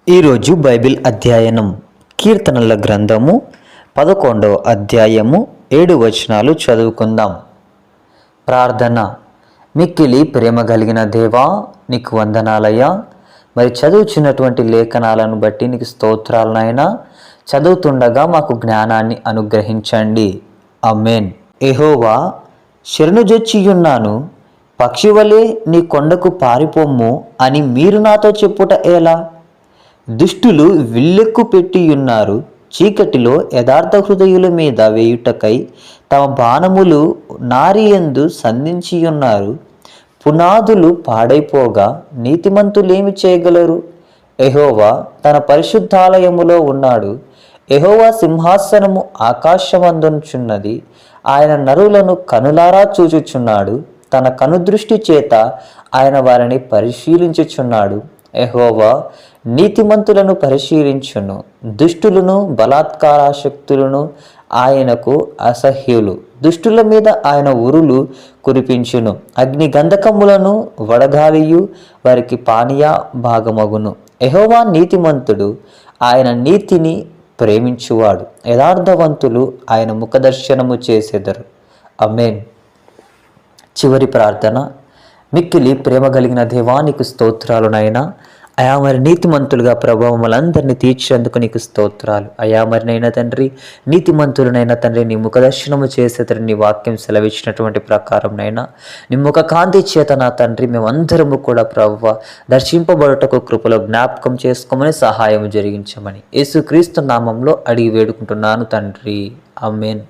ఈరోజు బైబిల్ అధ్యయనం కీర్తనల గ్రంథము 11వ అధ్యాయము 7 వచనాలు చదువుకుందాం. ప్రార్థన. మిక్కిలి ప్రేమ కలిగిన దేవా, నీకు వందనాలయ్యా. మరి చదువుచున్నటువంటి లేఖనాలను బట్టి నీకు స్తోత్రాలనైనా. చదువుతుండగా మాకు జ్ఞానాన్ని అనుగ్రహించండి. ఆమేన్. యెహోవా, శరణుజొచ్చియున్నాను, పక్షివలే నీ కొండకు పారిపోమ్ము అని మీరు నాతో చెప్పుట ఎలా? దుష్టులు విల్లెక్కు పెట్టియున్నారు, చీకటిలో యథార్థ హృదయుల మీద వేయుటకై తమ బాణములు నారియందు సంధించియున్నారు. పునాదులు పాడైపోగా నీతిమంతులేమి చేయగలరు? యెహోవా తన పరిశుద్ధాలయములో ఉన్నాడు. యెహోవా సింహాసనము ఆకాశమందుచున్నది. ఆయన నరులను కనులారా చూచుచున్నాడు. తన కనుదృష్టి చేత ఆయన వారిని పరిశీలించుచున్నాడు. యెహోవా నీతిమంతులను పరిశీలించును, దుష్టులను బలాత్కారాశక్తులను ఆయనకు అసహ్యులు. దుష్టుల మీద ఆయన ఉరులు కురిపించును. అగ్ని గంధకములను వడగాలియు వారికి పానీయ భాగమగును. యెహోవా నీతిమంతుడు, ఆయన నీతిని ప్రేమించువాడు. యథార్థవంతులు ఆయన ముఖదర్శనము చేసెదరు. ఆమేన్. చివరి ప్రార్థన. మిక్కిలి ప్రేమ కలిగిన దేవా, నీకు స్తోత్రాలునైనా. అయా మరి నీతిమంతులుగా ప్రభావ మమ్మల్ందరినీ తీర్చేందుకు నీకు స్తోత్రాలు. అయా మరినైనా తండ్రి, నీతిమంతులనైనా తండ్రి నీ ముఖదర్శనము చేసేదని నీ వాక్యం సెలవిచ్చినటువంటి ప్రకారంనైనా నీ ముఖ కాంతి చేత నా తండ్రి మేమందరము కూడా ప్రభువ దర్శింపబడుటకు కృపలో జ్ఞాపకం చేసుకోమని సహాయం జరిగించమని యేసుక్రీస్తు నామంలో అడిగి వేడుకుంటున్నాను తండ్రి. ఆమేన్.